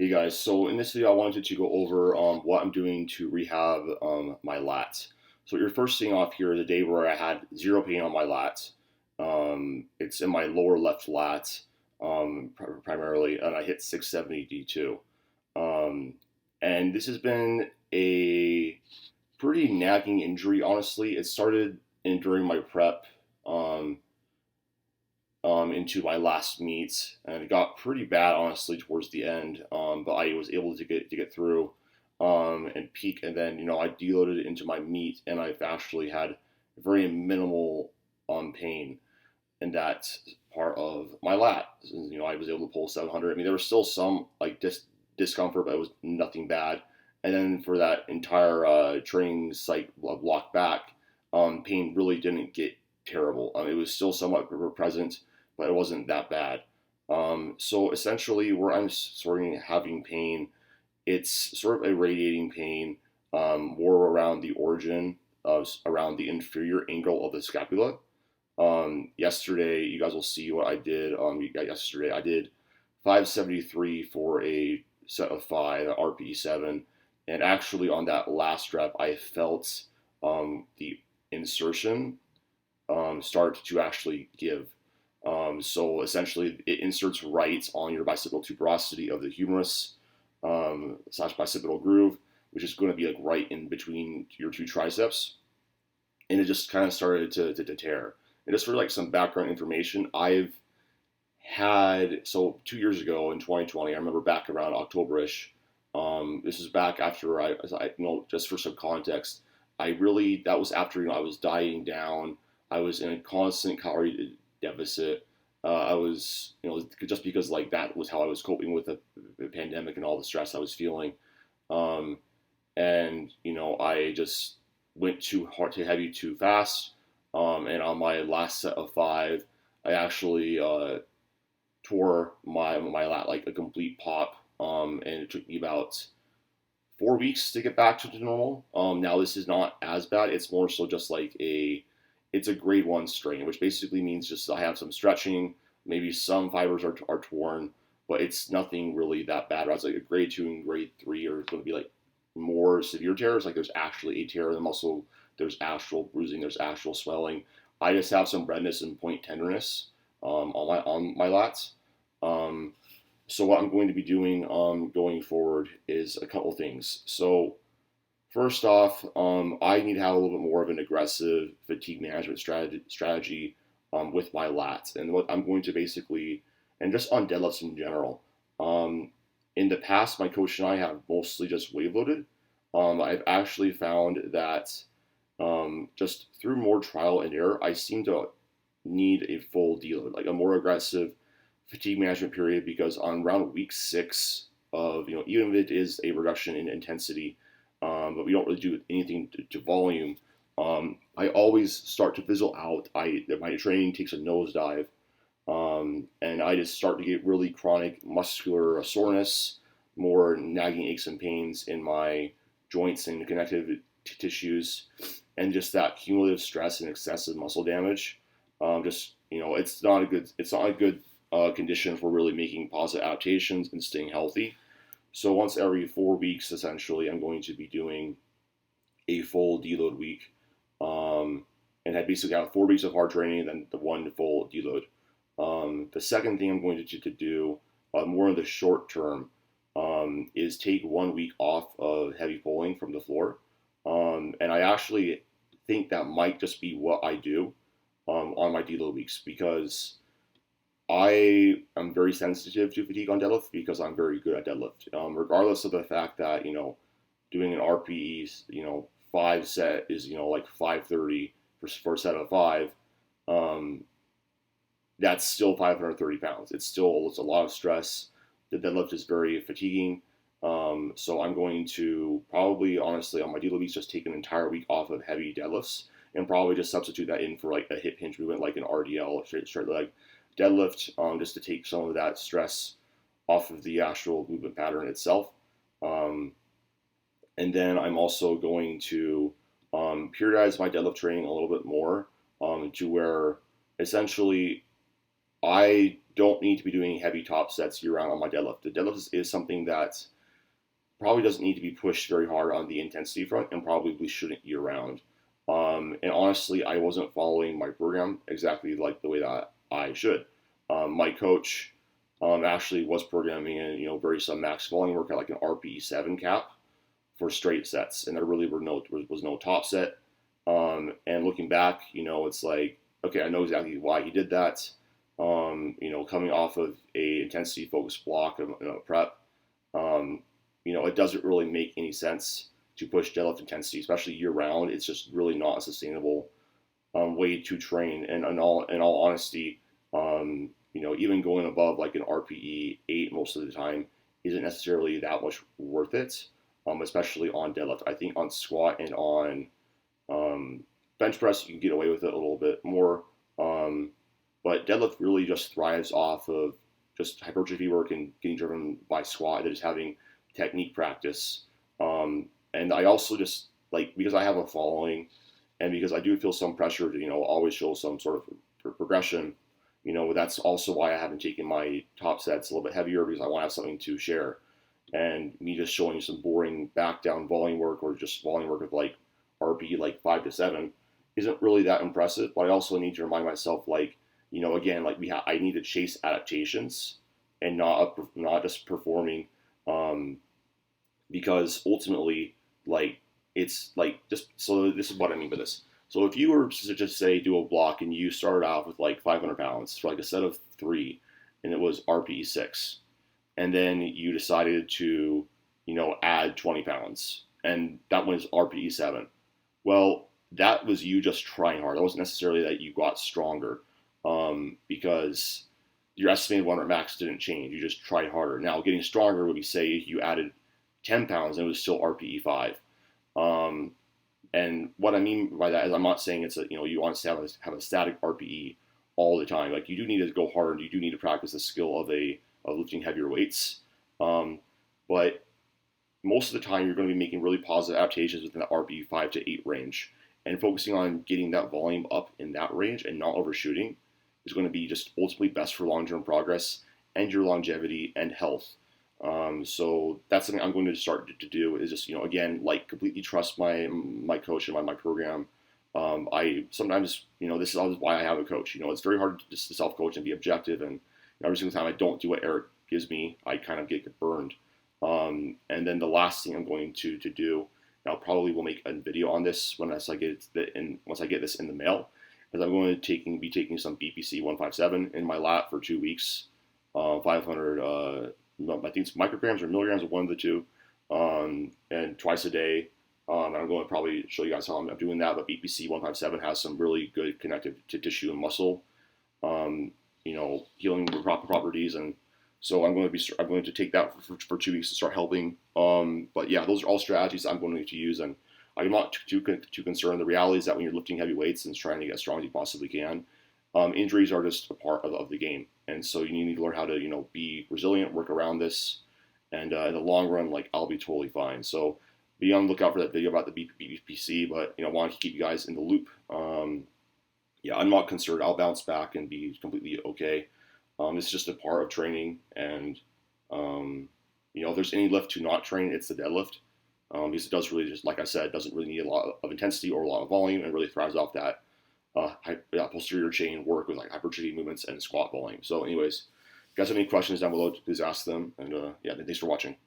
Hey guys, so in this video I wanted to go over what I'm doing to rehab my lats. So what you're first seeing off here is a day where I had zero pain on my lats. It's in my lower left lat primarily, and I hit 670 D2. Um, and this has been a pretty nagging injury, honestly. It started during my prep. Um, into my last meet, and it got pretty bad honestly towards the end. But I was able to get through and peak, and then I deloaded it into my meet, and I've actually had very minimal pain in that part of my lat. I was able to pull 700. I mean, there was still some like discomfort, but it was nothing bad. And then for that entire training site block back, pain really didn't get terrible. It was still somewhat present, but it wasn't that bad. So essentially, where I'm sort of having pain, it's sort of a radiating pain, more around the origin of around the inferior angle of the scapula. Yesterday, you guys will see what I did. Yesterday, I did 573 for a set of five, RPE 7, and actually on that last rep, I felt the insertion start to actually give. So essentially, it inserts right on your bicipital tuberosity of the humerus slash bicipital groove, which is going to be like right in between your two triceps, and it just kind of started to tear. And just for like some background information, I've had, so 2 years ago in 2020, I remember back around Octoberish. This is back after just for some context, that was after I was dieting down. I was in a constant calorie deficit. I was, just because like that was how I was coping with the pandemic and all the stress I was feeling. Um, and I just went too hard, too heavy, too fast. And on my last set of five, I actually tore my lat like a complete pop. And it took me about 4 weeks to get back to normal. Now this is not as bad. It's more so just like it's a grade 1 strain, which basically means just I have some stretching, maybe some fibers are torn, but it's nothing really that bad. Whereas like a grade 2 and grade 3 are going to be like more severe tears. Like there's actually a tear in the muscle, there's actual bruising, there's actual swelling. I just have some redness and point tenderness on my lats. Um, so what I'm going to be doing going forward is a couple things. So first off, I need to have a little bit more of an aggressive fatigue management strategy with my lats, and what I'm going to basically, and just on deadlifts in general. Um, in the past, my coach and I have mostly just wave loaded. I've actually found that just through more trial and error, I seem to need a full deload, like a more aggressive fatigue management period, because on around week 6 of, even if it is a reduction in intensity, but we don't really do anything to volume, I always start to fizzle out. My training takes a nosedive, and I just start to get really chronic muscular soreness, more nagging aches and pains in my joints and connective tissues, and just that cumulative stress and excessive muscle damage. It's not a good condition for really making positive adaptations and staying healthy. So once every 4 weeks, essentially, I'm going to be doing a full deload week, and I basically have 4 weeks of hard training and then the one full deload. The second thing I'm going to do, more in the short term, is take 1 week off of heavy pulling from the floor. And I actually think that might just be what I do on my deload weeks, because I am very sensitive to fatigue on deadlift because I'm very good at deadlift. Regardless of the fact that, doing an RPE, 5 set is, like 530 for a set of 5. Um, that's still 530 pounds. It's a lot of stress. The deadlift is very fatiguing. So I'm going to probably, honestly, on my deload weeks, just take an entire week off of heavy deadlifts and probably just substitute that in for like a hip hinge movement, like an RDL, straight leg deadlift, just to take some of that stress off of the actual movement pattern itself. Um, and then I'm also going to periodize my deadlift training a little bit more, to where essentially I don't need to be doing heavy top sets year round on my deadlift. The deadlift is something that probably doesn't need to be pushed very hard on the intensity front and probably shouldn't year round. And honestly, I wasn't following my program exactly like the way that I should. My coach actually was programming in, very some max volume work at like an RPE 7 cap for straight sets, and there really was no top set. And looking back, it's like, okay, I know exactly why he did that. Coming off of a intensity focused block of prep, um, it doesn't really make any sense to push deadlift intensity, especially year round. It's just really not a sustainable way to train. And in all honesty, even going above like an RPE 8 most of the time isn't necessarily that much worth it, especially on deadlift. I think on squat and on bench press, you can get away with it a little bit more. Um, but deadlift really just thrives off of just hypertrophy work and getting driven by squat and just having technique practice. And I also just like, because I have a following and because I do feel some pressure to, always show some sort of progression, that's also why I haven't taken my top sets a little bit heavier, because I want to have something to share. And me just showing you some boring back down volume work or just volume work with like RP like 5 to 7 isn't really that impressive. But I also need to remind myself, like, again, like I need to chase adaptations and not just performing, um, because ultimately, like, it's like, just so this is what I mean by this. So if you were to just say do a block and you started out with like 500 pounds for like a set of 3, and it was RPE 6, and then you decided to, add 20 pounds, and that was RPE 7. Well, that was you just trying hard. That wasn't necessarily that you got stronger, because your estimated 1 rep max didn't change. You just tried harder. Now, getting stronger would be, say you added 10 pounds and it was still RPE 5. Um, and what I mean by that is, I'm not saying it's you want to have a static RPE all the time. Like, you do need to go harder, and you do need to practice the skill of lifting heavier weights. Um, but most of the time, you're going to be making really positive adaptations within the RPE 5 to 8 range, and focusing on getting that volume up in that range and not overshooting is going to be just ultimately best for long-term progress and your longevity and health. So that's something I'm going to start to do, is just, again, like, completely trust my coach and my program. I sometimes, this is why I have a coach. It's very hard to just self-coach and be objective. And every single time I don't do what Eric gives me, I kind of get burned. And then the last thing I'm going to do, and I'll probably will make a video on this once I get this in the mail, is I'm going to be taking some BPC 157 in my lap for 2 weeks, 500. I think it's micrograms or milligrams of one of the two, and twice a day. And I'm going to probably show you guys how I'm doing that. But BPC 157 has some really good connective to tissue and muscle, healing properties, and so I'm going to take that for 2 weeks to start helping. But yeah, those are all strategies I'm going to use, and I'm not too concerned. The reality is that when you're lifting heavy weights and trying to get as strong as you possibly can, injuries are just a part of the game, and so you need to learn how to be resilient, work around this, and in the long run, like, I'll be totally fine. So be on the lookout for that video about the BPC, but I wanted to keep you guys in the loop. Yeah, I'm not concerned. I'll bounce back and be completely okay. It's just a part of training, and if there's any lift to not train, it's the deadlift, because it does really, just like I said, doesn't really need a lot of intensity or a lot of volume, and really thrives off that posterior chain work with like hypertrophy movements and squat volume. So anyways, if you guys have any questions down below, please ask them. And yeah, thanks for watching.